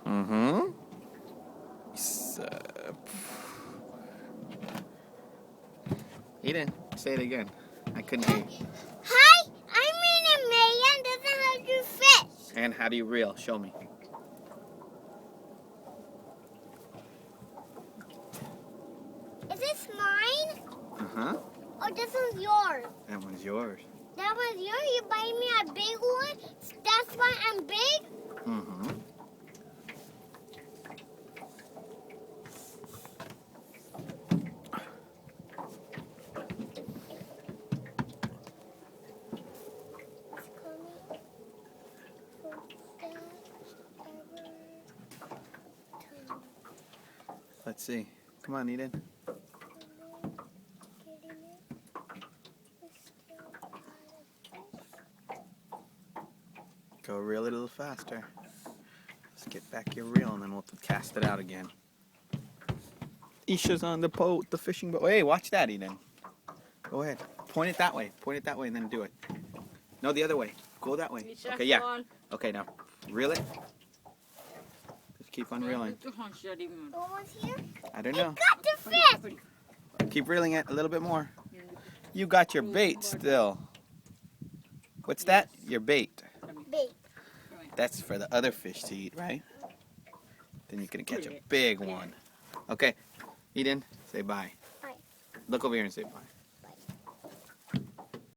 Mm-hmm. Eden, say it again. I couldn't hear you. Hi, I'm in Megha and this is how to fish. And how do you reel? Show me. Is this mine? Uh-huh. Or this one's yours? That one's yours. That one's yours? You buy me a big one? That's why I'm big? Mm-hmm. Let's see. Come on, Eden. Go reel it a little faster. Let's get back your reel and then we'll cast it out again. Esha's on the boat, the fishing boat. Hey, watch that, Eden. Go ahead. Point it that way. Point it that way and then do it. No, the other way. Go that way. Okay, yeah. Okay, now reel it. Just keep on reeling. What was here? I don't know. Got the fish! Keep reeling it a little bit more. You got your bait still. What's that? Your bait. Bait. That's for the other fish to eat, right? Then you can catch a big one. Okay, Eden, say bye. Bye. Look over here and say bye.